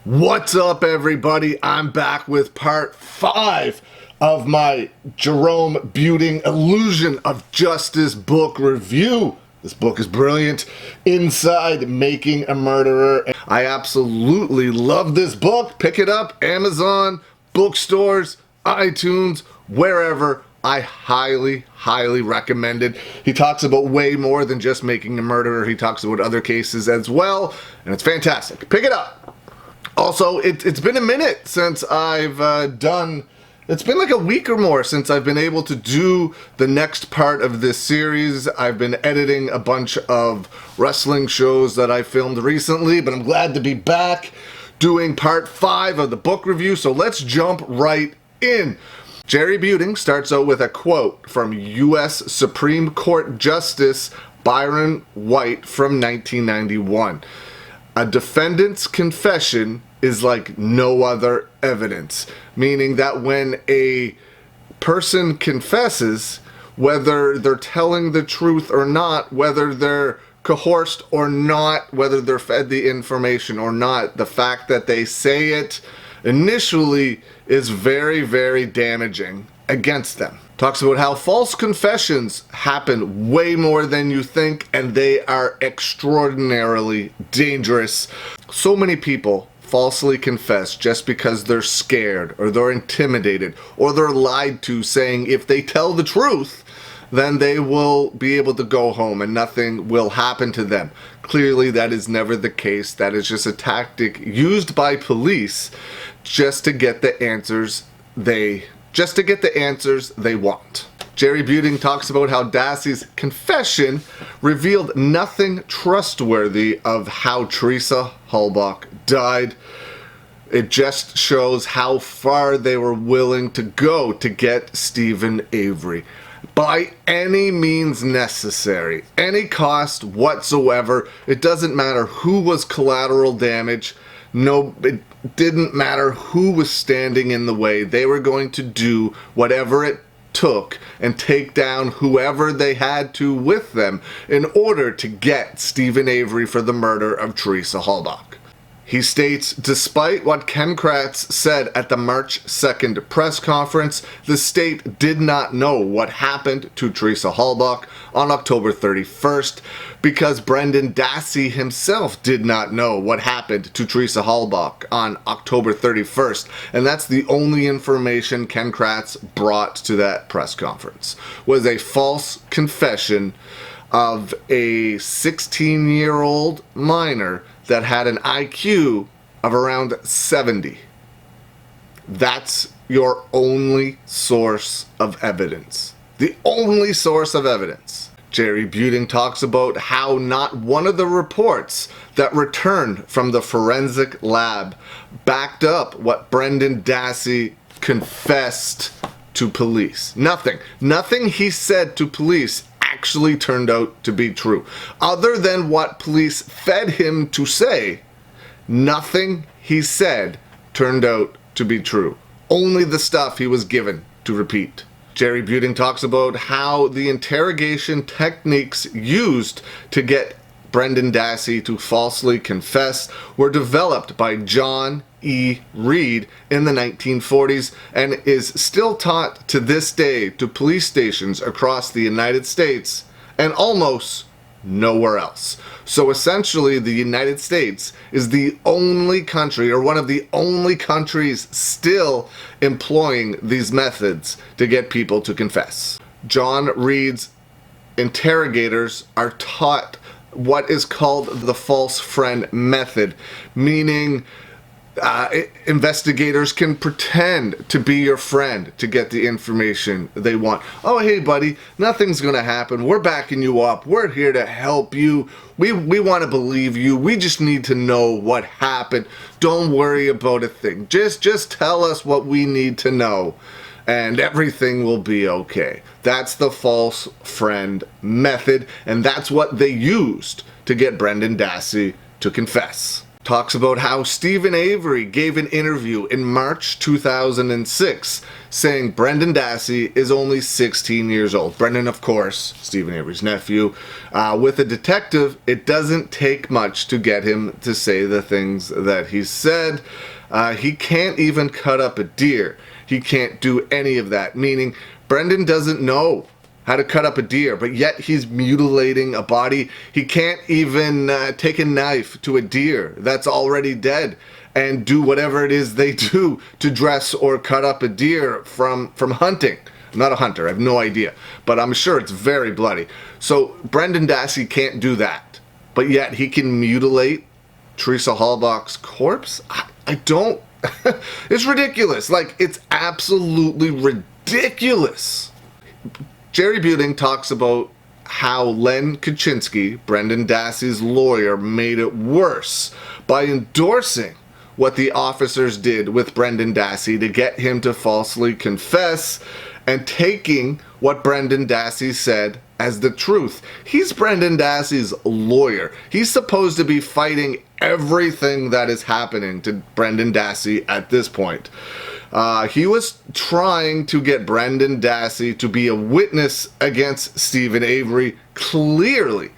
What's up, everybody? I'm back with part 5 of my Jerome Buting Illusion of Justice book review. This book is brilliant. Inside Making a Murderer. I absolutely love this book. Pick it up, Amazon, bookstores, iTunes, wherever. I highly recommend it. He talks about way more than just making a murderer. He talks about other cases as well, and it's fantastic. Pick it up. Also, it's been a minute since I've it's been like a week or more since I've been able to do the next part of this series. I've been editing a bunch of wrestling shows that I filmed recently, but I'm glad to be back doing part 5 of the book review, so let's jump right in. Jerry Buting starts out with a quote from U.S. Supreme Court Justice Byron White from 1991. A defendant's confession is like no other evidence, meaning that when a person confesses, whether they're telling the truth or not, whether they're coerced or not, whether they're fed the information or not, the fact that they say it initially is very damaging against them. Talks about how false confessions happen way more than you think, and they are extraordinarily dangerous. So many people falsely confess just because they're scared or they're intimidated or they're lied to, saying if they tell the truth, then they will be able to go home and nothing will happen to them. Clearly, that is never the case. That is just a tactic used by police just to get the answers they want. Jerry Buting talks about how Dassey's confession revealed nothing trustworthy of how Teresa Halbach died. It just shows how far they were willing to go to get Steven Avery. By any means necessary, any cost whatsoever. It doesn't matter who was collateral damage. No, it didn't matter who was standing in the way. They were going to do whatever it took and take down whoever they had to with them in order to get Steven Avery for the murder of Teresa Halbach. He states, despite what Ken Kratz said at the March 2nd press conference, the state did not know what happened to Teresa Halbach on October 31st because Brendan Dassey himself did not know what happened to Teresa Halbach on October 31st, and that's the only information Ken Kratz brought to that press conference, was a false confession of a 16-year-old minor that had an IQ of around 70. That's your only source of evidence. The only source of evidence. Jerry Buting talks about how not one of the reports that returned from the forensic lab backed up what Brendan Dassey confessed to police. Nothing he said to police actually turned out to be true. Other than what police fed him to say, nothing he said turned out to be true. Only the stuff he was given to repeat. Jerry Buting talks about how the interrogation techniques used to get Brendan Dassey to falsely confess were developed by John E. Reed in the 1940s and is still taught to this day to police stations across the United States and almost nowhere else. So essentially, the United States is the only country, or one of the only countries, still employing these methods to get people to confess. John Reed's interrogators are taught what is called the false friend method, meaning investigators can pretend to be your friend to get the information they want. Oh, hey buddy, nothing's gonna happen. We're backing you up. We're here to help you. We want to believe you. We just need to know what happened. Don't worry about a thing. Just tell us what we need to know and everything will be okay. That's the false friend method, and that's what they used to get Brendan Dassey to confess. talks about how Stephen Avery gave an interview in March 2006 saying Brendan Dassey is only 16 years old. Brendan, of course, Stephen Avery's nephew. With a detective, it doesn't take much to get him to say the things that he said. He can't even cut up a deer. He can't do any of that, meaning Brendan doesn't know how to cut up a deer, but yet he's mutilating a body. He can't even take a knife to a deer that's already dead and do whatever it is they do to dress or cut up a deer from hunting. I'm not a hunter, I have no idea, but I'm sure it's very bloody. So Brendan Dassey can't do that, but yet he can mutilate Teresa Halbach's corpse? I don't... It's ridiculous. Like, it's absolutely ridiculous. Jerry Buting talks about how Len Kaczynski, Brendan Dassey's lawyer, made it worse by endorsing what the officers did with Brendan Dassey to get him to falsely confess and taking what Brendan Dassey said as the truth. He's Brendan Dassey's lawyer. He's supposed to be fighting everything that is happening to Brendan Dassey at this point. He was trying to get Brendan Dassey to be a witness against Stephen Avery, clearly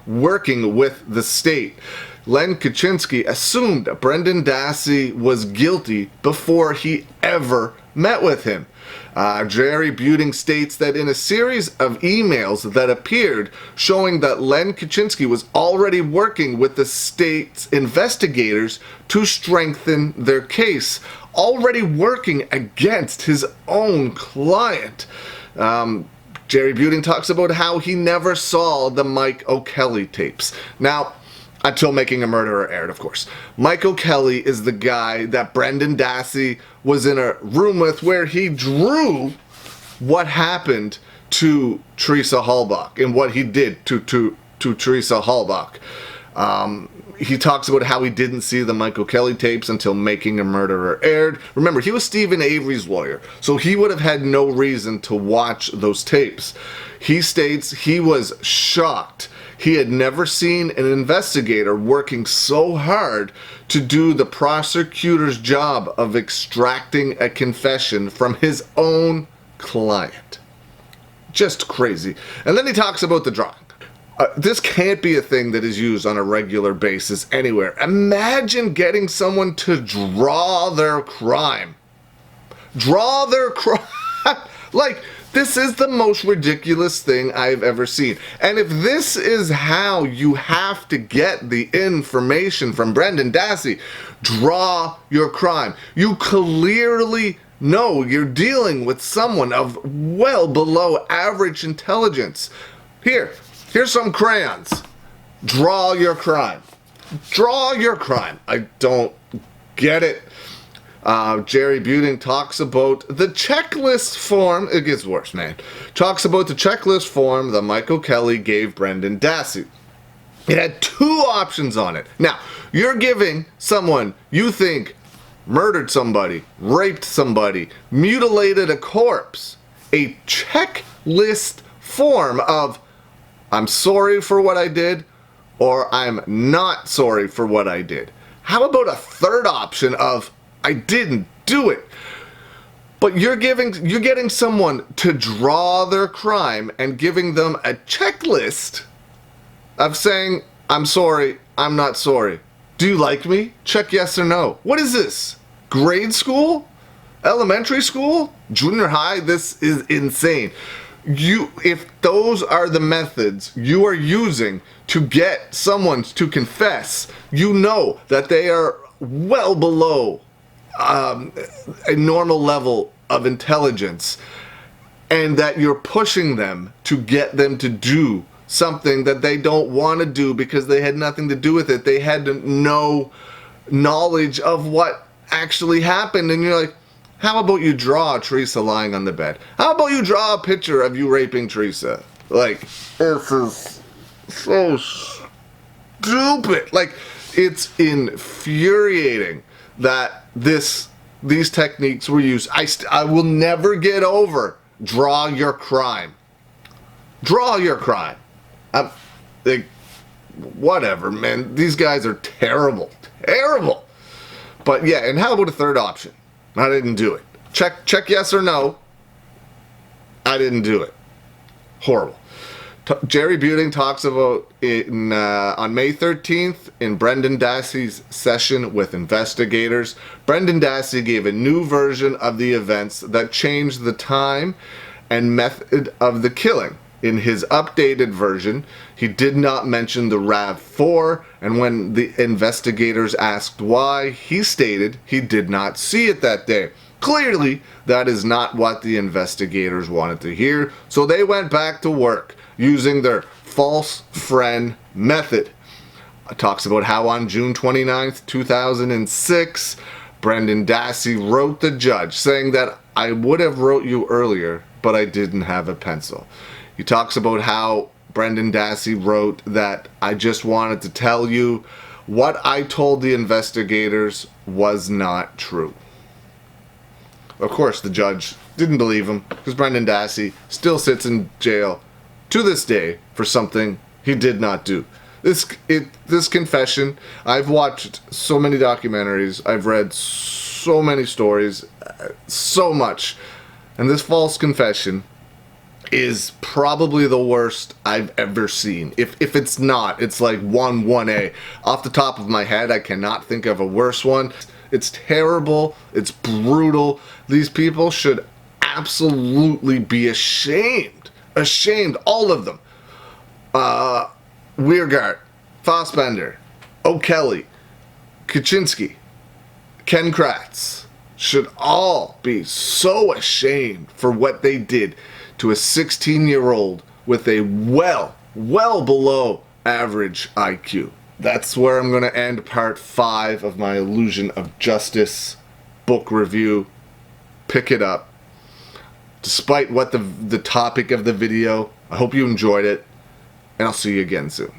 working with the state. Len Kaczynski assumed Brendan Dassey was guilty before he ever met with him. Jerry Buting states that in a series of emails that appeared showing that Len Kaczynski was already working with the state's investigators to strengthen their case, already working against his own client. Jerry Buting talks about how he never saw the Mike O'Kelly tapes. Now, until Making a Murderer aired, of course. Mike O'Kelly is the guy that Brendan Dassey was in a room with where he drew what happened to Teresa Halbach and what he did to Teresa Halbach. He talks about how he didn't see the Mike O'Kelly tapes until Making a Murderer aired. Remember, he was Stephen Avery's lawyer, so he would have had no reason to watch those tapes. He states he was shocked. He had never seen an investigator working so hard to do the prosecutor's job of extracting a confession from his own client. Just crazy. And then he talks about the drawing. This can't be a thing that is used on a regular basis anywhere. Imagine getting someone to draw their crime. Draw their crime. Like, this is the most ridiculous thing I've ever seen. And if this is how you have to get the information from Brendan Dassey, draw your crime. You clearly know you're dealing with someone of well below average intelligence. Here's some crayons. Draw your crime. Draw your crime. I don't get it. Jerry Buting talks about the checklist form. It gets worse, man. Talks about the checklist form that Michael Kelly gave Brendan Dassey. It had two options on it. Now, you're giving someone you think murdered somebody, raped somebody, mutilated a corpse, a checklist form of I'm sorry for what I did, or I'm not sorry for what I did. How about a third option of I didn't do it? But you're getting someone to draw their crime and giving them a checklist of saying, I'm sorry, I'm not sorry. Do you like me? Check yes or no. What is this? Grade school? Elementary school? Junior high? This is insane. If those are the methods you are using to get someone to confess, you know that they are well below a normal level of intelligence, and that you're pushing them to get them to do something that they don't want to do because they had nothing to do with it. They had no knowledge of what actually happened, and you're like, how about you draw Teresa lying on the bed? How about you draw a picture of you raping Teresa? Like, this is so stupid. Like, it's infuriating that these techniques were used. I will never get over draw your crime. Draw your crime. whatever, man. These guys are terrible. Terrible. But yeah, and how about a third option? I didn't do it. Check yes or no. I didn't do it. Horrible. Jerry Buting talks about it on May 13th in Brendan Dassey's session with investigators. Brendan Dassey gave a new version of the events that changed the time and method of the killing. In his updated version, he did not mention the RAV4, and when the investigators asked why, he stated he did not see it that day. Clearly, that is not what the investigators wanted to hear, so they went back to work using their false friend method. It talks about how on June 29th, 2006, Brendan Dassey wrote the judge saying that I would have wrote you earlier, but I didn't have a pencil. He talks about how Brendan Dassey wrote that I just wanted to tell you what I told the investigators was not true. Of course, the judge didn't believe him because Brendan Dassey still sits in jail to this day for something he did not do. This confession, I've watched so many documentaries, I've read so many stories, so much, and this false confession is probably the worst I've ever seen. If it's not, it's like 1A. Off the top of my head, I cannot think of a worse one. It's terrible. It's brutal. These people should absolutely be ashamed. Ashamed, all of them. Weirgart, Fassbender, O'Kelly, Kaczynski, Ken Kratz should all be so ashamed for what they did to a 16-year-old with a well below average IQ. That's where I'm going to end part 5 of my Illusion of Justice book review. Pick it up. Despite what the topic of the video, I hope you enjoyed it, and I'll see you again soon.